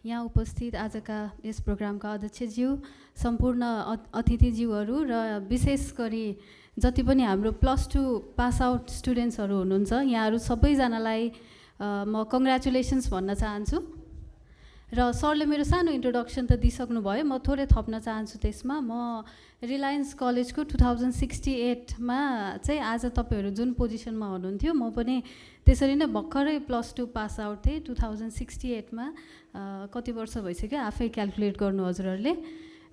यहाँ उपस्थित आजका यस प्रोग्रामका अध्यक्षज्यू, सम्पूर्ण अतिथिज्यूहरू र विशेष गरी जति पनि हाम्रो +2 पास आउट स्टुडेन्ट्सहरू हुनुहुन्छ, यहाँहरू सबैजनालाई म कङ्ग्रेचुलेसन्स भन्न चाहन्छु। र सरले मेरो सानो इन्ट्रोडक्सन त दिइसक्नुभयो, म थोरै थप्न चाहन्छु त्यसमा। म रिलायन्स कलेजको 2068मा चाहिँ आज तपाईँहरू जुन पोजिसनमा हुनुहुन्थ्यो, म पनि त्यसरी नै भर्खरै +2 पास आउट थिएँ 2068मा। कति वर्ष भइसक्यो आफै क्यालकुलेट गर्नु हजुरहरूले।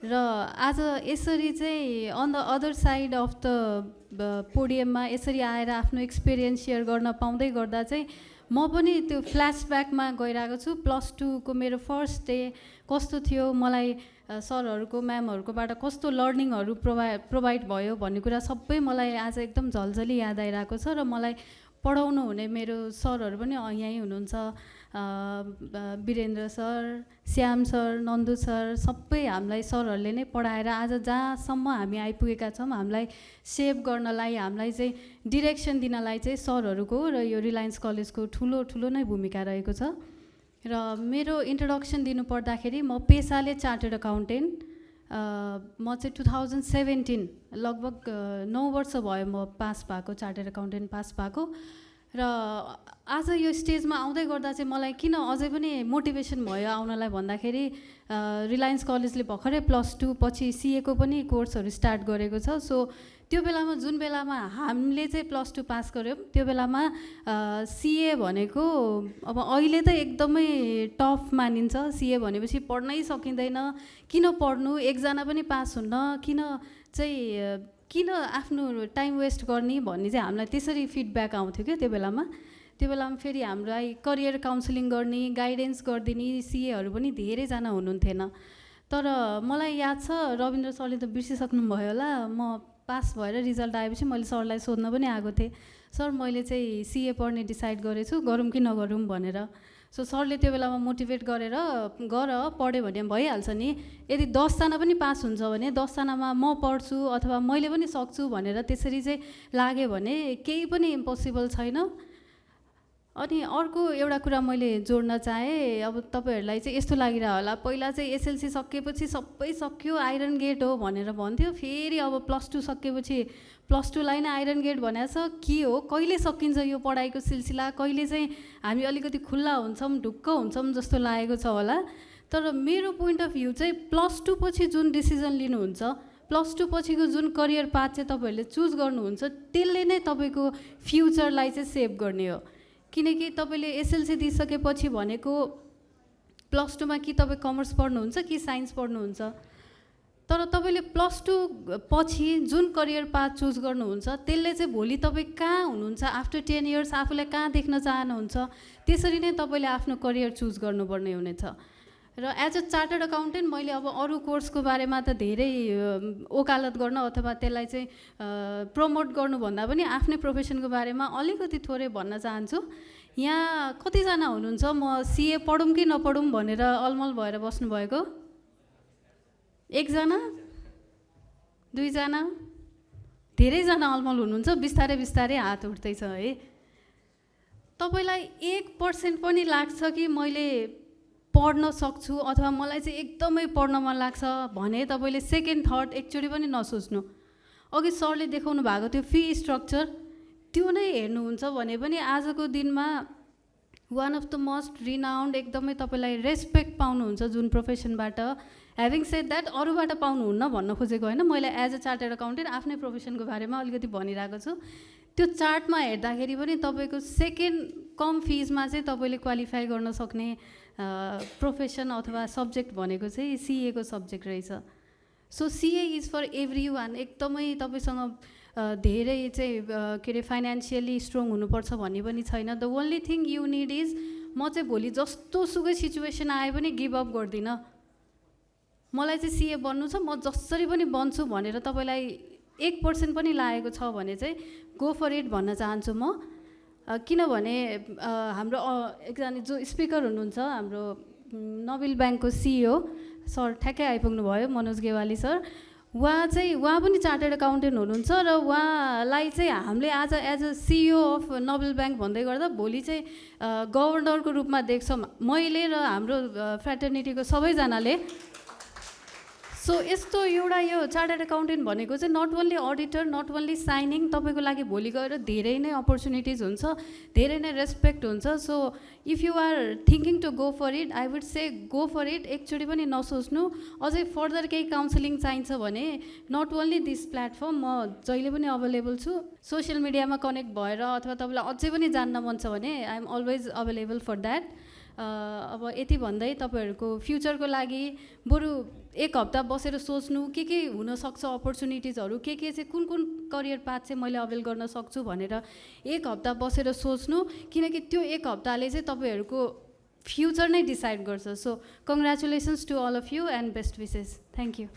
र आज यसरी चाहिँ on the other side of the पोडियममा यसरी आएर आफ्नो एक्सपिरियन्स सेयर गर्न पाउँदै गर्दा चाहिँ म पनि त्यो फ्ल्यासब्याकमा गइरहेको छु। +2 को मेरो फर्स्ट डे कस्तो थियो, मलाई सरहरूको म्यामहरूकोबाट कस्तो लर्निङहरू प्रोभाइड भयो भन्ने कुरा सबै मलाई आज एकदम झल्झली याद आइरहेको छ। र मलाई पढाउनु हुने मेरो सरहरू पनि यहीँ हुनुहुन्छ, Birendra sir, Shyam sir, Nandu sir, सबै हामीलाई सरहरूले नै पढाएर आज जहाँसम्म हामी आइपुगेका छौँ, हामीलाई सेभ गर्नलाई, हामीलाई चाहिँ डिरेक्सन दिनलाई चाहिँ सरहरूको र यो रिलायन्स कलेजको ठुलो नै भूमिका रहेको छ। र मेरो इन्ट्रोडक्सन दिनुपर्दाखेरि म पेसाले चार्टर्ड अकाउन्टेन्ट, म चाहिँ 2017 लगभग 9 वर्ष भयो म पास भएको, चार्टर्ड अकाउन्टेन्ट पास भएको। र आज यो स्टेजमा आउँदै गर्दा चाहिँ मलाई किन अझै पनि मोटिभेसन भयो आउनलाई भन्दाखेरि रिलायन्स कलेजले भर्खरै +2 पछि सिएको पनि कोर्सहरू स्टार्ट गरेको छ। सो त्यो बेलामा जुन बेलामा हामीले चाहिँ +2 पास गऱ्यौँ, त्यो बेलामा सिए भनेको अब अहिले त एकदमै टफ मानिन्छ। सिए भनेपछि पढ्नै सकिँदैन, किन पढ्नु, एकजना पनि पास हुन्न, किन आफ्नो टाइम वेस्ट गर्ने भन्ने चाहिँ हामीलाई त्यसरी फिडब्याक आउँथ्यो क्या त्यो बेलामा। त्यो बेलामा फेरि हामीलाई करियर काउन्सिलिङ गर्ने, गाइडेन्स गरिदिने सिएहरू पनि धेरैजना हुनुहुन्थेन। तर मलाई याद छ, रविन्द्र सरले त बिर्सिसक्नुभयो होला, म पास भएर रिजल्ट आएपछि मैले सरलाई सोध्न पनि आएको थिएँ, सर मैले चाहिँ सिए पढ्ने डिसाइड गरेछु, गरौँ कि नगरौँ भनेर। सो सरले त्यो बेलामा मोटिभेट गरेर गर, पढ्यो भने भइहाल्छ नि, यदि 10जना पनि पास हुन्छ भने 10जनामा म पढ्छु अथवा मैले पनि सक्छु भनेर त्यसरी चाहिँ लाग्यो भने केही पनि इम्पोसिबल छैन। अनि अर्को एउटा कुरा मैले जोड्न चाहेँ, अब तपाईँहरूलाई चाहिँ यस्तो लागिरह होला, पहिला चाहिँ एसएलसी सकिएपछि सबै सक्यो, आइरन गेट हो भनेर भन्थ्यो, फेरि अब +2 सकिएपछि +2लाई नै आइरन गेट भनेको छ, के हो, कहिले सकिन्छ यो पढाइको सिलसिला, कहिले चाहिँ हामी अलिकति खुल्ला हुन्छौँ, ढुक्क हुन्छौँ जस्तो लागेको छ होला। तर मेरो पोइन्ट अफ भ्यू चाहिँ +2 पछि जुन डिसिजन लिनुहुन्छ, +2 पछिको जुन करियर पाथ चाहिँ तपाईँहरूले चुज गर्नुहुन्छ, त्यसले नै तपाईँको फ्युचरलाई चाहिँ सेभ गर्ने हो। किनकि तपाईँले एसएलसी दिइसकेपछि भनेको +2मा कि तपाईँ कमर्स पढ्नुहुन्छ कि साइन्स पढ्नुहुन्छ, तर तपाईँले +2 पछि जुन करियर पाथ चुज गर्नुहुन्छ त्यसले चाहिँ भोलि तपाईँ कहाँ हुनुहुन्छ, आफ्टर 10 इयर्स आफूलाई कहाँ देख्न चाहनुहुन्छ, त्यसरी नै तपाईँले आफ्नो करियर चुज गर्नुपर्ने हुनेछ। र एज अ चार्टर्ड अकाउन्टेन्ट मैले अब अरू कोर्सको बारेमा त धेरै वकालत गर्न अथवा त्यसलाई चाहिँ प्रमोट गर्नुभन्दा पनि आफ्नै प्रोफेसनको बारेमा अलिकति थोरै भन्न चाहन्छु। यहाँ कतिजना हुनुहुन्छ म सिए पढौँ कि नपढौँ भनेर अलमल भएर बस्नुभएको? 1 जना, 2 जना, धेरैजना अलमल हुनुहुन्छ, बिस्तारै हात उठ्दैछ है। तपाईँलाई 1% पनि लाग्छ कि मैले पढ्न सक्छु अथवा मलाई चाहिँ एकदमै पढ्न मन लाग्छ भने तपाईँले सेकेन्ड थर्ड एकचोटि पनि नसोच्नु। अघि सरले देखाउनु भएको त्यो फी स्ट्रक्चर, त्यो नै हेर्नुहुन्छ भने पनि आजको दिनमा one of the most renowned, एकदमै तपाईँलाई रेस्पेक्ट पाउनुहुन्छ जुन प्रोफेसनबाट। ह्याभिङ सेड द्याट अरूबाट पाउनुहुन्न भन्न खोजेको होइन, मैले एज अ चार्टर्ड अकाउन्टेन्ट आफ्नै प्रोफेसनको बारेमा अलिकति भनिरहेको छु। त्यो चार्टमा हेर्दाखेरि पनि तपाईँको सेकेन्ड कम फिजमा चाहिँ तपाईँले क्वालिफाई गर्न सक्ने प्रोफेसन अथवा सब्जेक्ट भनेको चाहिँ सिएको सब्जेक्ट रहेछ। सो सिए इज फर एभ्री वान। एकदमै तपाईँसँग धेरै चाहिँ के अरे फाइनेन्सियली स्ट्रङ हुनुपर्छ भन्ने पनि छैन। The only thing you need is, म चाहिँ भोलि जस्तो सुकै सिचुएसन आए पनि गिभ अप गर्दिनँ, मलाई चाहिँ सिए बन्नु छ, म जसरी पनि बन्छु भनेर तपाईँलाई 1% पनि लागेको छ भने चाहिँ गो फर इट भन्न चाहन्छु म। किनभने हाम्रो एकजना जो स्पिकर हुनुहुन्छ, हाम्रो नोबेल ब्याङ्कको सिइओ सर ठ्याक्कै आइपुग्नु भयो, मनोज गेवाली सर, उहाँ पनि चार्टर्ड एकाउन्टेन्ट हुनुहुन्छ र उहाँलाई चाहिँ हामीले आज as a CEO of Nobel bank भन्दै गर्दा भोलि चाहिँ गभर्नरको रूपमा देख्छौँ मैले र हाम्रो फ्रेटर्निटीको सबैजनाले। सो यस्तो एउटा यो चार्टर्ड एकाउन्टेन्ट भनेको चाहिँ not only auditor, not only signing, तपाईँको लागि भोलि गएर धेरै नै अपर्च्युनिटिज हुन्छ, धेरै नै रेस्पेक्ट हुन्छ। So if you are thinking to go for it, I would say go for it. एकचोटि पनि नसोच्नु। अझै फर्दर केही काउन्सिलिङ चाहिन्छ भने नट ओन्ली दिस प्लेटफर्म, म जहिले पनि अभाइलेबल छु। सोसियल मिडियामा कनेक्ट भएर अथवा तपाईँलाई अझै पनि जान्न मन छ भने I am always available for that. अब यति भन्दै तपाईँहरूको फ्युचरको लागि बरु एक हप्ता बसेर सोच्नु के हुनसक्छ अपर्च्युनिटिजहरू, के चाहिँ कुन करियर पाथ चाहिँ मैले अवेल गर्न सक्छु भनेर एक हप्ता बसेर सोच्नु, किनकि त्यो एक हप्ताले चाहिँ तपाईँहरूको फ्युचर नै डिसाइड गर्छ। So congratulations to all of you and best wishes. Thank you.